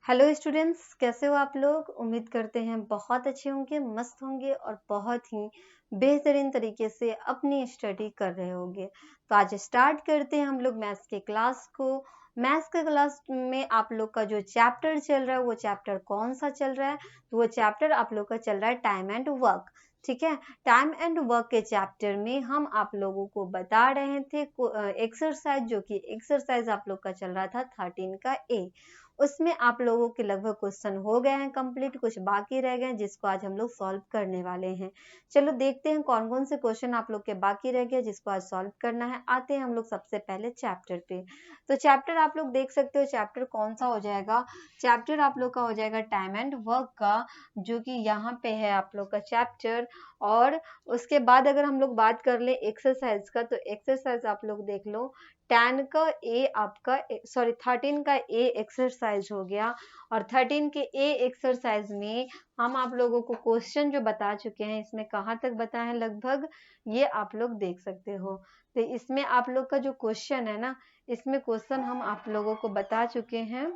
Hello students, कैसे हो आप लोग। उम्मीद करते हैं बहुत अच्छे होंगे, मस्त होंगे और बहुत ही बेहतरीन तरीके से अपनी स्टडी कर रहे होंगे। तो आज स्टार्ट करते हैं हम लोग मैथ्स के क्लास को। मैथ्स के क्लास में आप लोग का जो चैप्टर चल रहा है वो चैप्टर कौन सा चल रहा है, तो वो चैप्टर आप लोग का चल रहा है टाइम एंड वर्क। ठीक है, टाइम एंड वर्क के चैप्टर में हम आप लोगों को बता रहे थे एक्सरसाइज, जो कि एक्सरसाइज आप लोग का चल रहा था 13 का ए। उसमें आप लोगों के लगभग क्वेश्चन हो गए हैं कंप्लीट, कुछ बाकी रह गए जिसको आज हम लोग सॉल्व करने वाले हैं। चलो देखते हैं कौन कौन से क्वेश्चन आप लोग के बाकी रह गए जिसको आज सॉल्व करना है। आते हैं हम लोग सबसे पहले चैप्टर पे। तो चैप्टर आप लोग देख सकते हो, चैप्टर कौन सा हो जाएगा। चैप्टर आप लोग का हो जाएगा टाइम एंड वर्क का, जो कि यहाँ पे है आप लोग का चैप्टर। और उसके बाद अगर हम लोग बात कर ले एक्सरसाइज का, तो एक्सरसाइज आप लोग देख लो। 10 का ए आपका, सॉरी 13 का ए एक्सरसाइज हो गया। और 13 के ए एक्सरसाइज में हम आप लोगों को क्वेश्चन जो बता चुके हैं, इसमें कहाँ तक बताए हैं लगभग ये आप लोग देख सकते हो। तो इसमें आप लोग का जो क्वेश्चन है ना, इसमें क्वेश्चन हम आप लोगों को बता चुके हैं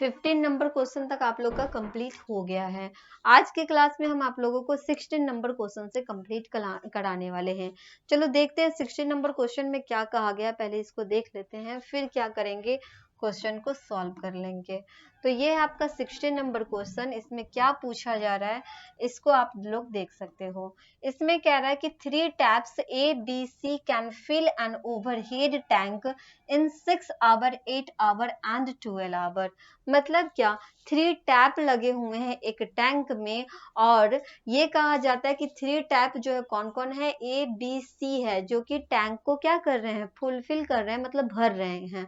15 नंबर क्वेश्चन तक आप लोग का कंप्लीट हो गया है। आज के क्लास में हम आप लोगों को 16 नंबर क्वेश्चन से कंप्लीट कराने वाले हैं। चलो देखते हैं 16 नंबर क्वेश्चन में क्या कहा गया, पहले इसको देख लेते हैं, फिर क्या करेंगे, क्वेश्चन को सॉल्व कर लेंगे। तो ये है आपका 16 नंबर क्वेश्चन। इसमें क्या पूछा जा रहा है इसको आप लोग देख सकते हो। इसमें कह रहा है कि 3 taps a b c can fill an overhead tank in 6 hour, 8 hour and 12 hour. मतलब क्या, 3 टैप लगे हुए हैं एक टैंक में, और ये कहा जाता है कि 3 टैप जो है कौन कौन है, ए बी सी है, जो कि टैंक को क्या कर रहे हैं, फुलफिल कर रहे हैं, मतलब भर रहे हैं।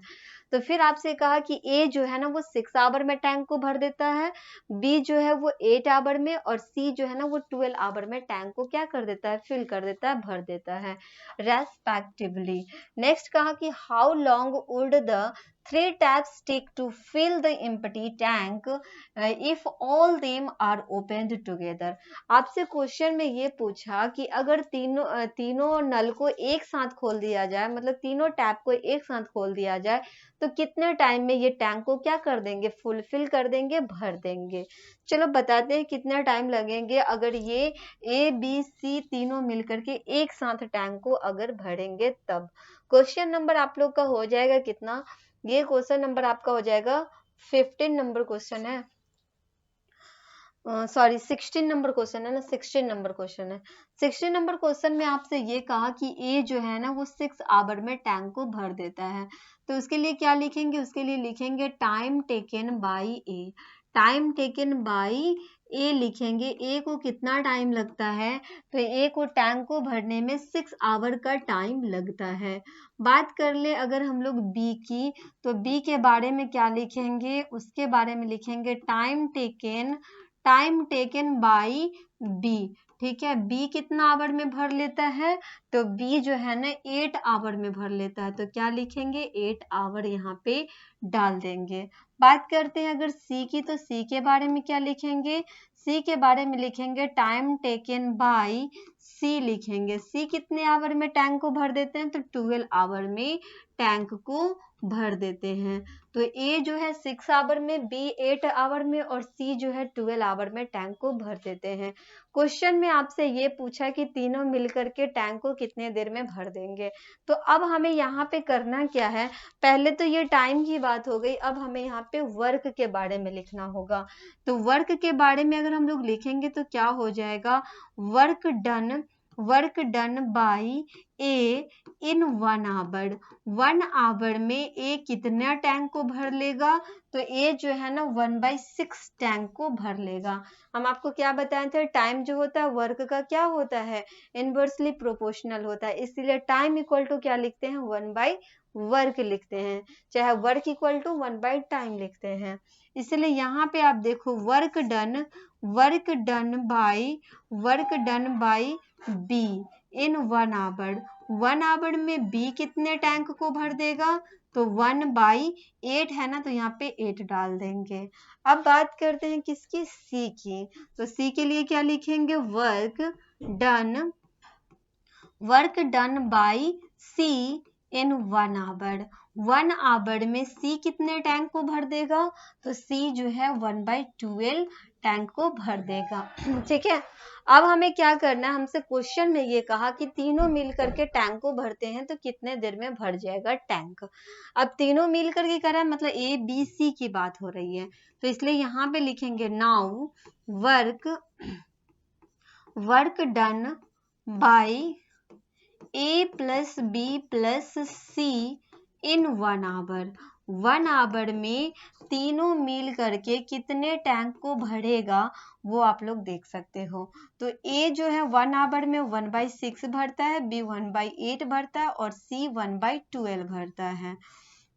तो फिर आपसे कहा कि ए जो है ना वो 6 आवर में टैंक को भर देता है, बी जो है वो 8 आवर में, और सी जो है ना वो 12 आवर में टैंक को क्या कर देता है, फिल कर देता है, भर देता है रेस्पेक्टिवली। नेक्स्ट कहा कि how long would the 3 taps take to fill the empty tank if all them are opened together। आपसे क्वेश्चन में ये पूछा कि अगर तीनों नल को एक साथ खोल दिया जाए, मतलब तीनों टैप को एक साथ खोल दिया जाए, तो कितने टाइम में ये टैंक को क्या कर देंगे, फुलफिल कर देंगे, भर देंगे। चलो बताते हैं कितना टाइम लगेंगे अगर ये ए बी सी तीनों मिलकर के एक साथ टैंक को अगर भरेंगे तब। क्वेश्चन नंबर आप लोग का हो जाएगा कितना, ये क्वेश्चन नंबर आपका हो जाएगा 15 नंबर क्वेश्चन है, सॉरी 16 नंबर क्वेश्चन है ना, 16 नंबर क्वेश्चन है। 16 नंबर क्वेश्चन में आपसे ये कहा कि ए जो है ना वो 6 आवर में टैंक को भर देता है। तो उसके लिए क्या लिखेंगे, उसके लिए लिखेंगे time taken by A. Time taken by A लिखेंगे, ए को कितना टाइम लगता है, तो ए को टैंक को भरने में 6 आवर का टाइम लगता है। बात कर ले अगर हम लोग बी की, तो बी के बारे में क्या लिखेंगे, उसके बारे में लिखेंगे टाइम टेकन बाई बी। ठीक है, बी कितना आवर में भर लेता है, तो बी जो है ना 8 आवर में भर लेता है, तो क्या लिखेंगे 8 आवर यहाँ पे डाल देंगे। बात करते हैं अगर सी की, तो सी के बारे में क्या लिखेंगे, सी के बारे में लिखेंगे टाइम टेकन बाई सी लिखेंगे। सी कितने आवर में टैंक को भर देते हैं, तो 12 आवर में टैंक को भर देते हैं। तो ए जो है 6 आवर में, बी 8 आवर में, और सी जो है 12 आवर में टैंक को भर देते हैं। क्वेश्चन में आपसे ये पूछा कि तीनों मिलकर के टैंक को कितने देर में भर देंगे। तो अब हमें यहाँ पे करना क्या है, पहले तो ये टाइम की बात हो गई, अब हमें यहाँ पे वर्क के बारे में लिखना होगा। तो वर्क के बारे में अगर हम लोग लिखेंगे तो क्या हो जाएगा, work done by a in 1 hour. 1 hour में ए कितना टैंक को भर लेगा, तो ए जो है ना 1/6 टैंक को भर लेगा। हम आपको क्या बताए थे, टाइम जो होता है वर्क का क्या होता है, इनवर्सली प्रोपोर्शनल होता है, इसीलिए टाइम इक्वल टू क्या लिखते हैं, 1/वर्क लिखते हैं, चाहे वर्क इक्वल टू 1/टाइम लिखते हैं। इसलिए यहाँ पे आप देखो work done by b in 1 hour. 1 hour में बी कितने टैंक को भर देगा, तो 1/8 है ना, तो यहाँ पे 8 डाल देंगे। अब बात करते हैं किसकी, सी की। तो सी के लिए क्या लिखेंगे, work done by c in 1 hour. 1 hour में सी कितने टैंक को भर देगा, तो सी जो है 1/12 टैंक को भर देगा। ठीक है, अब हमें क्या करना है, हमसे क्वेश्चन में ये कहा कि तीनों मिल करके टैंक को भरते हैं तो कितने देर में भर जाएगा टैंक। अब तीनों मिल करके कर रहा है मतलब ए बी सी की बात हो रही है, तो इसलिए यहाँ पे लिखेंगे now work done by A plus B plus c in 1 hour. 1 hour में तीनों मिल करके कितने टैंक को भरेगा वो आप लोग देख सकते हो। तो ए जो है 1 आवर में 1/6 भरता है, बी 1/8 भरता है और सी 1/12 भरता है।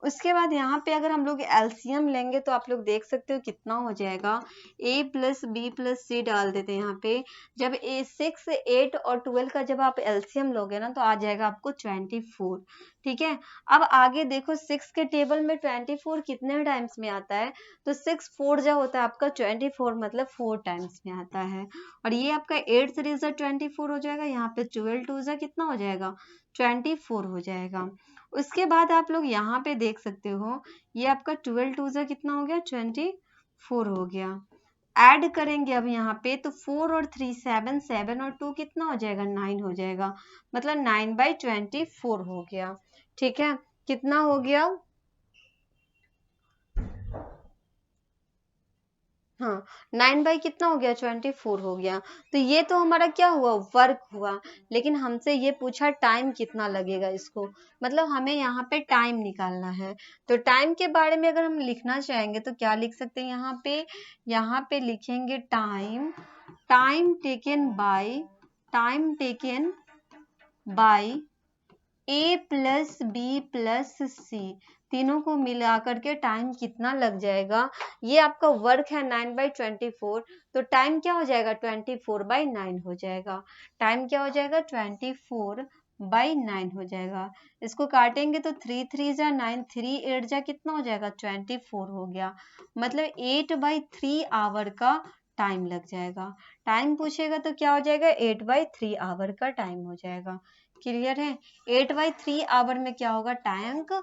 उसके बाद यहाँ पे अगर हम लोग एलसीएम लेंगे तो आप लोग देख सकते हो कितना हो जाएगा, a प्लस बी प्लस सी डाल देते हैं यहाँ पे। जब 6, 8 और 12 का जब आप एलसीएम लोगे ना तो आ जाएगा आपको 24। ठीक है, अब आगे देखो 6 के टेबल में 24 कितने टाइम्स में आता है, तो 6 4 जा होता है आपका 24, मतलब 4 टाइम्स में आता है। और ये आपका 8 3 जा 24 हो जाएगा, यहाँ पे 12 2 जा कितना हो जाएगा, 24 हो जाएगा। उसके बाद आप लोग यहाँ पे देख सकते हो ये आपका 12 2 जा कितना हो गया, 24 हो गया। ऐड करेंगे अब यहाँ पे तो 4 और 3 7, 7 और 2 कितना हो जाएगा, 9 हो जाएगा, मतलब 9/24 हो गया। ठीक है, कितना हो गया, हाँ 9 कितना हो गया, 24 हो गया। तो ये तो हमारा क्या हुआ, वर्क हुआ, लेकिन हमसे ये पूछा टाइम कितना लगेगा इसको, मतलब हमें यहाँ पे टाइम निकालना है। तो टाइम के बारे में अगर हम लिखना चाहेंगे तो क्या लिख सकते हैं, यहाँ पे लिखेंगे time taken by A plus B plus C, तीनों को मिला करके टाइम कितना लग जाएगा। ये आपका वर्क है 9/24, तो टाइम क्या हो जाएगा, 24/9 हो जाएगा। टाइम क्या हो जाएगा, 24/9 हो जाएगा। इसको काटेंगे तो 3 3 जा 9, 3 8 जा कितना हो जाएगा, 24 हो गया, मतलब 8/3 आवर का टाइम लग जाएगा। टाइम पूछेगा तो क्या हो जाएगा, 8/3 आवर का टाइम हो जाएगा। क्लियर है, 8/3 आवर में क्या होगा, टैंक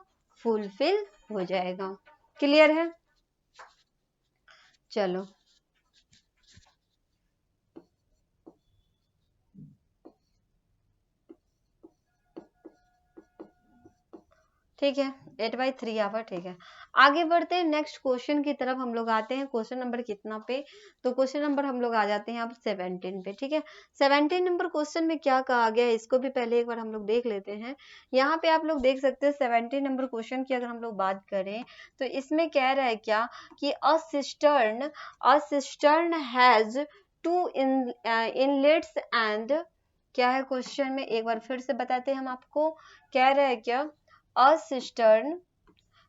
फुलफिल हो जाएगा। क्लियर है, चलो ठीक है, 8/3 आवर। ठीक है, आगे बढ़ते हैं नेक्स्ट क्वेश्चन की तरफ हम लोग आते हैं। क्वेश्चन नंबर कितना पे, तो क्वेश्चन नंबर हम लोग आ जाते हैं अब 17 पे। ठीक है, 17 नंबर क्वेश्चन में क्या कहा गया है इसको भी पहले एक बार हम लोग देख लेते हैं। यहाँ पे आप लोग देख सकते हैं 17 नंबर क्वेश्चन की अगर हम लोग बात करें तो इसमें कह रहा है क्या कि a cistern has 2 inlets and, क्या है क्वेश्चन में एक बार फिर से बताते हैं हम आपको। कह रहा है क्या, a cistern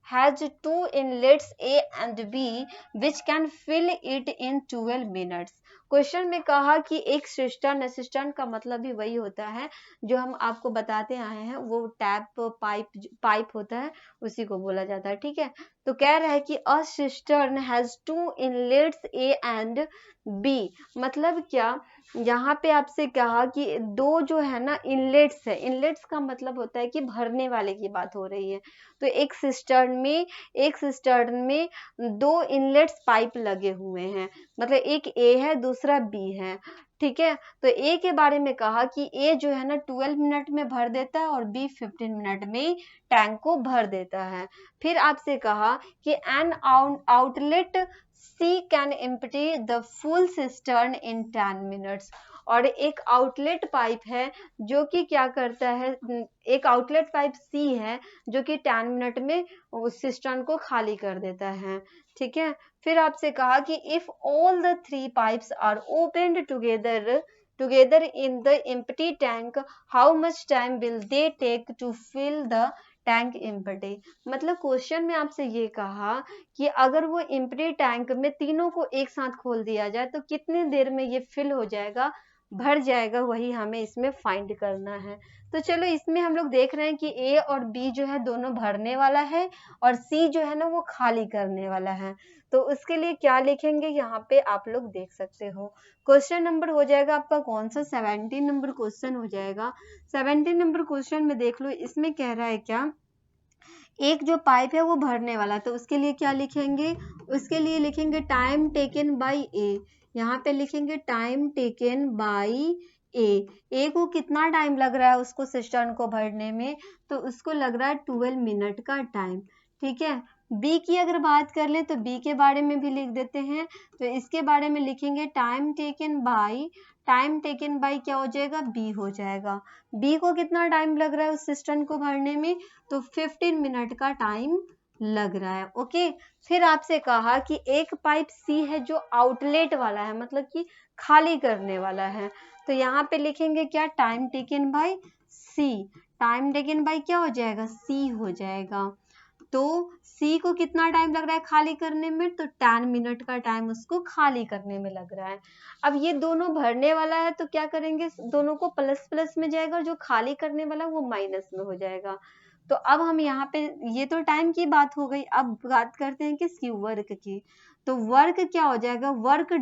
has 2 inlets A and B which can fill it in 12 minutes। Question में कहा कि एक सिस्टर्न का मतलब भी वही होता है जो हम आपको बताते आए हैं, वो टैप पाइप होता है, उसी को बोला जाता है। ठीक है, तो कह रहा है कि a cistern has 2 inlets A and B, मतलब क्या, यहाँ पे आपसे कहा कि दो जो है ना इनलेट्स है, इनलेट्स का मतलब होता है कि भरने वाले की बात हो रही है। तो एक सिस्टर्न में 2 इनलेट्स पाइप लगे हुए हैं, मतलब एक ए है दूसरा बी है। ठीक है, तो ए के बारे में कहा कि ए जो है ना 12 मिनट में भर देता है और बी 15 मिनट में टैंक को भर देता है। फिर आपसे कहा कि an outlet c can empty the full cistern in 10 minutes, और एक आउटलेट पाइप है जो कि क्या करता है, एक आउटलेट पाइप सी है जो कि 10 मिनट में उस सिस्टर्न को खाली कर देता है। ठीक है, फिर आपसे कहा कि if all the 3 pipes are opened together in the empty tank, how much time will they take to fill the tank empty. मतलब क्वेश्चन में आपसे ये कहा कि अगर वो एम्प्टी टैंक में तीनों को एक साथ खोल दिया जाए तो कितनी देर में ये फिल हो जाएगा, भर जाएगा, वही हमें इसमें फाइंड करना है। तो चलो इसमें हम लोग देख रहे हैं कि ए और बी जो है दोनों भरने वाला है और सी जो है ना वो खाली करने वाला है। तो उसके लिए क्या लिखेंगे यहाँ पे आप लोग देख सकते हो। क्वेश्चन नंबर हो जाएगा आपका कौन सा, 17 नंबर क्वेश्चन हो जाएगा। 17 नंबर क्वेश्चन में देख लो, इसमें कह रहा है क्या, एक जो पाइप है वो भरने वाला, तो उसके लिए क्या लिखेंगे, उसके लिए लिखेंगे टाइम टेकन बाई ए। यहाँ पे लिखेंगे टाइम टेकन बाई ए को कितना टाइम लग रहा है उसको सिस्टर्न को भरने में, तो उसको लग रहा है 12 मिनट का टाइम। ठीक है, बी की अगर बात कर ले तो बी के बारे में भी लिख देते हैं, तो इसके बारे में लिखेंगे टाइम टेकन बाई क्या हो जाएगा, बी हो जाएगा। बी को कितना टाइम लग रहा है उस सिस्टर्न को भरने में, तो 15 मिनट का टाइम लग रहा है। ओके, फिर आपसे कहा कि एक पाइप सी है जो आउटलेट वाला है, मतलब कि खाली करने वाला है, तो यहाँ पे लिखेंगे क्या, time taken by c. Time taken by क्या हो जाएगा, सी हो जाएगा। तो सी को कितना टाइम लग रहा है खाली करने में, तो 10 मिनट का टाइम उसको खाली करने में लग रहा है। अब ये दोनों भरने वाला है तो क्या करेंगे, दोनों को प्लस प्लस में जाएगा और जो खाली करने वाला वो माइनस में हो जाएगा। तो अब हम यहाँ पे, ये तो टाइम की बात हो गई, अब बात करते हैं किसकी, वर्क की। तो वर्क क्या हो जाएगा, work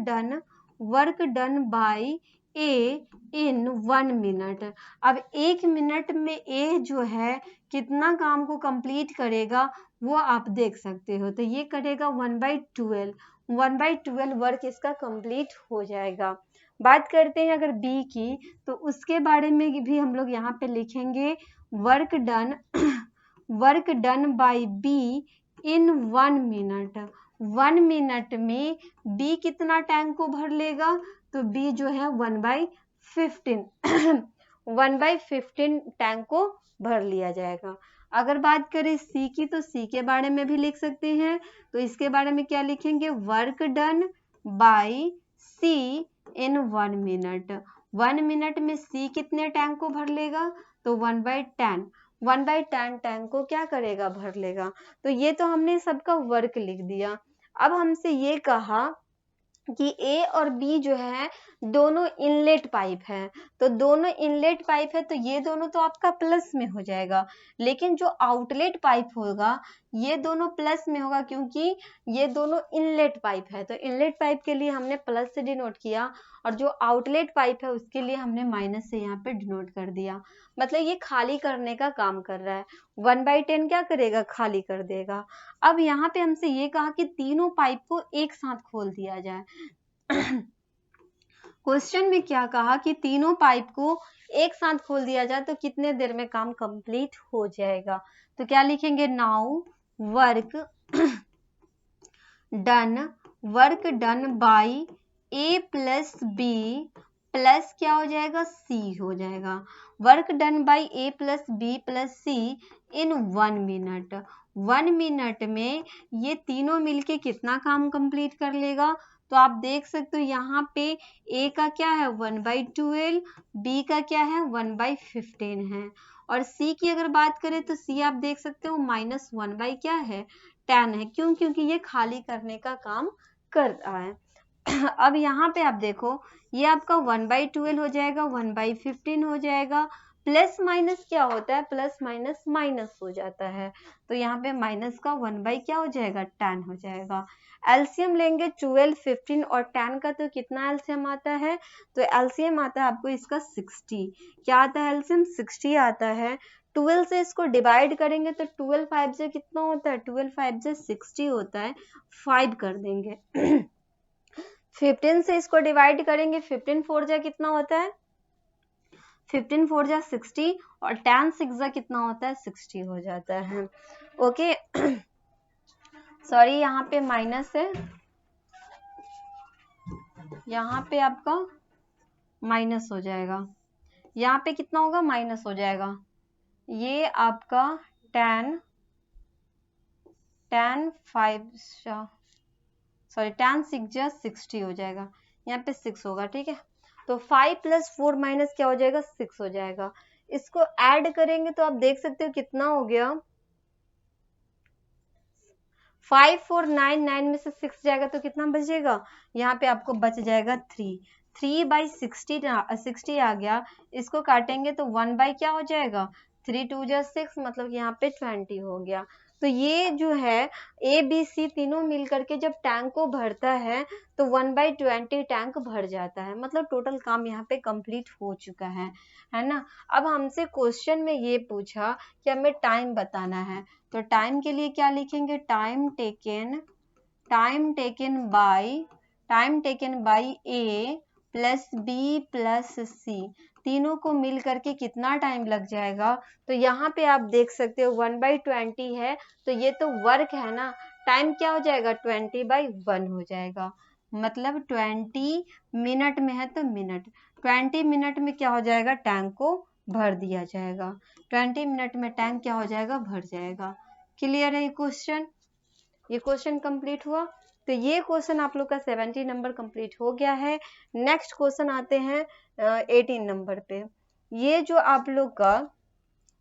done by A in 1 minute. अब 1 मिनट में ए जो है कितना काम को कंप्लीट करेगा वो आप देख सकते हो, तो ये करेगा 1/12 वर्क इसका कंप्लीट हो जाएगा। बात करते हैं अगर बी की, तो उसके बारे में भी हम लोग यहाँ पे लिखेंगे work done bye B in 1 minute. 1 minute में बी कितना टैंक को भर लेगा, तो बी जो है 1/15 1/15 टैंक को भर लिया जाएगा। अगर बात करें सी की, तो सी के बारे में भी लिख सकते हैं, तो इसके बारे में क्या लिखेंगे, work done by c in 1 minute. 1 minute में सी कितने टैंक को भर लेगा, तो 1/10 टैंक को क्या करेगा, भर लेगा। तो ये तो हमने सबका वर्क लिख दिया। अब हमसे ये कहा कि ए और बी जो है दोनों इनलेट पाइप है, तो दोनों इनलेट पाइप है तो ये दोनों तो आपका प्लस में हो जाएगा, लेकिन जो आउटलेट पाइप होगा ये दोनों प्लस में होगा, क्योंकि ये दोनों इनलेट पाइप है, तो इनलेट पाइप के लिए हमने प्लस से डिनोट किया, और जो आउटलेट पाइप है उसके लिए हमने माइनस से यहाँ पे डिनोट कर दिया। मतलब ये खाली करने का काम कर रहा है, 1/10 क्या करेगा, खाली कर देगा। अब यहाँ पे हमसे ये कहा कि तीनों पाइप को एक साथ खोल दिया जाए। क्वेश्चन में क्या कहा कि तीनों पाइप को एक साथ खोल दिया जाए तो कितने देर में काम कंप्लीट हो जाएगा, तो क्या लिखेंगे, now work done by A plus B plus क्या हो जाएगा, सी हो जाएगा। Work done by A plus B plus c in 1 minute. 1 minute में ये तीनों मिलके कितना काम कंप्लीट कर लेगा, तो आप देख सकते हो यहाँ पे ए का क्या है 1/12, बी का क्या है 1/15 है, और सी की अगर बात करें तो सी आप देख सकते हो -1 क्या है 10 है। क्यों, क्योंकि ये खाली करने का काम कर रहा है। अब यहाँ पे आप देखो, ये आपका 1/12 हो जाएगा, 1/15 हो जाएगा, प्लस माइनस क्या होता है, प्लस माइनस माइनस हो जाता है, तो यहाँ पे माइनस का 1 क्या हो जाएगा, 10 हो जाएगा। एलसीएम लेंगे 12, 15 और 10 का, तो कितना एलसीएम आता है, तो एलसीएम आता है आपको इसका 60। क्या आता है एलसीएम, 60 आता है। 12 से इसको डिवाइड करेंगे तो 12 5 से कितना होता है, 12 5 से 60 होता है, 5 कर देंगे। 15 से इसको डिवाइड करेंगे, 15 4 जा कितना होता है, 15 4 जा 60, और 10 6 जा कितना होता है, 60 हो जाता है। ओके, सॉरी यहाँ पे माइनस है, यहाँ पे आपका माइनस हो जाएगा, यहाँ पे कितना होगा, माइनस हो जाएगा। ये आपका 10 6 जा 60 हो जाएगा, यहाँ पे 6 होगा, ठीक है। तो 5 + 4 माइनस क्या हो जाएगा, 6 हो जाएगा। इसको ऐड करेंगे तो आप देख सकते हो कितना हो गया, 5 4 9 9 में से 6 जाएगा तो कितना बचेगा, यहाँ पे आपको बच जाएगा 3/60 आ गया। इसको काटेंगे तो 1 क्या हो जाएगा, 3 2 जा 6, मतलब यहाँ पे 20 हो गया। तो ये जो है ए बी सी तीनों मिल करके जब टैंक को भरता है तो 1/20 टैंक भर जाता है, मतलब टोटल काम यहाँ पे कंप्लीट हो चुका है ना। अब हमसे क्वेश्चन में ये पूछा कि हमें टाइम बताना है, तो टाइम के लिए क्या लिखेंगे, time taken by A plus B plus C, तीनों को मिल करके कितना टाइम लग जाएगा। तो यहाँ पे आप देख सकते हो 1/20 है, तो ये तो वर्क है ना, टाइम क्या हो जाएगा 20/1 हो जाएगा, मतलब 20 मिनट में है तो मिनट, 20 मिनट में क्या हो जाएगा, टैंक को भर दिया जाएगा, 20 मिनट में टैंक क्या हो जाएगा, भर जाएगा। क्लियर है ये क्वेश्चन, ये क्वेश्चन कंप्लीट हुआ। तो ये क्वेश्चन आप लोग का 70 नंबर कंप्लीट हो गया है। नेक्स्ट क्वेश्चन आते हैं 18 नंबर पे। ये जो आप लोग का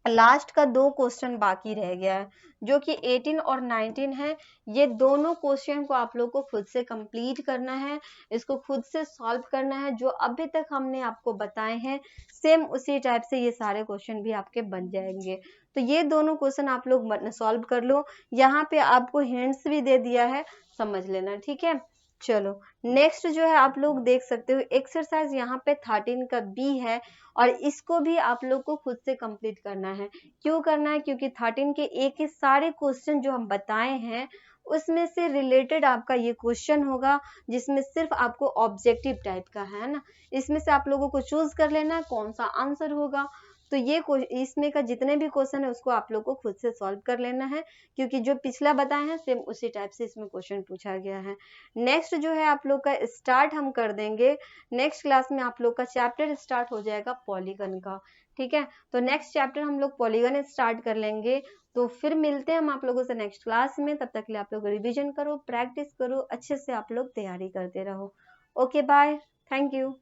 लास्ट का 2 क्वेश्चन बाकी रह गया है, जो कि 18 और 19 है। ये दोनों क्वेश्चन को आप लोग को खुद से कंप्लीट करना है, इसको खुद से सॉल्व करना है, जो अभी तक हमने आपको बताए हैं सेम उसी टाइप से ये सारे क्वेश्चन भी आपके बन जाएंगे। तो ये दोनों क्वेश्चन आप लोग सॉल्व कर लो, यहाँ पे आपको हिंट्स भी दे दिया है, समझ लेना, ठीक है। चलो नेक्स्ट जो है आप लोग देख सकते हो एक्सरसाइज यहाँ पे 13 का बी है, और इसको भी आप लोग को खुद से कंप्लीट करना है। क्यों करना है, क्योंकि 13 के एक के सारे क्वेश्चन जो हम बताए हैं उसमें से रिलेटेड आपका ये क्वेश्चन होगा, जिसमें सिर्फ आपको ऑब्जेक्टिव टाइप का है ना, इसमें से आप लोगों को चूज कर लेना है कौन सा आंसर होगा। तो ये इसमें का जितने भी क्वेश्चन है उसको आप लोग को खुद से सॉल्व कर लेना है, क्योंकि जो पिछला बताए हैं सेम उसी टाइप से इसमें क्वेश्चन पूछा गया है। नेक्स्ट जो है आप लोग का स्टार्ट हम कर देंगे, नेक्स्ट क्लास में आप लोग का चैप्टर स्टार्ट हो जाएगा पॉलीगन का, ठीक है। तो नेक्स्ट चैप्टर हम लोग पॉलीगन स्टार्ट कर लेंगे। तो फिर मिलते हैं हम आप लोगों से नेक्स्ट क्लास में, तब तक के लिए आप लोग रिवीजन करो, प्रैक्टिस करो, अच्छे से आप लोग तैयारी करते रहो। Okay bye, thank you.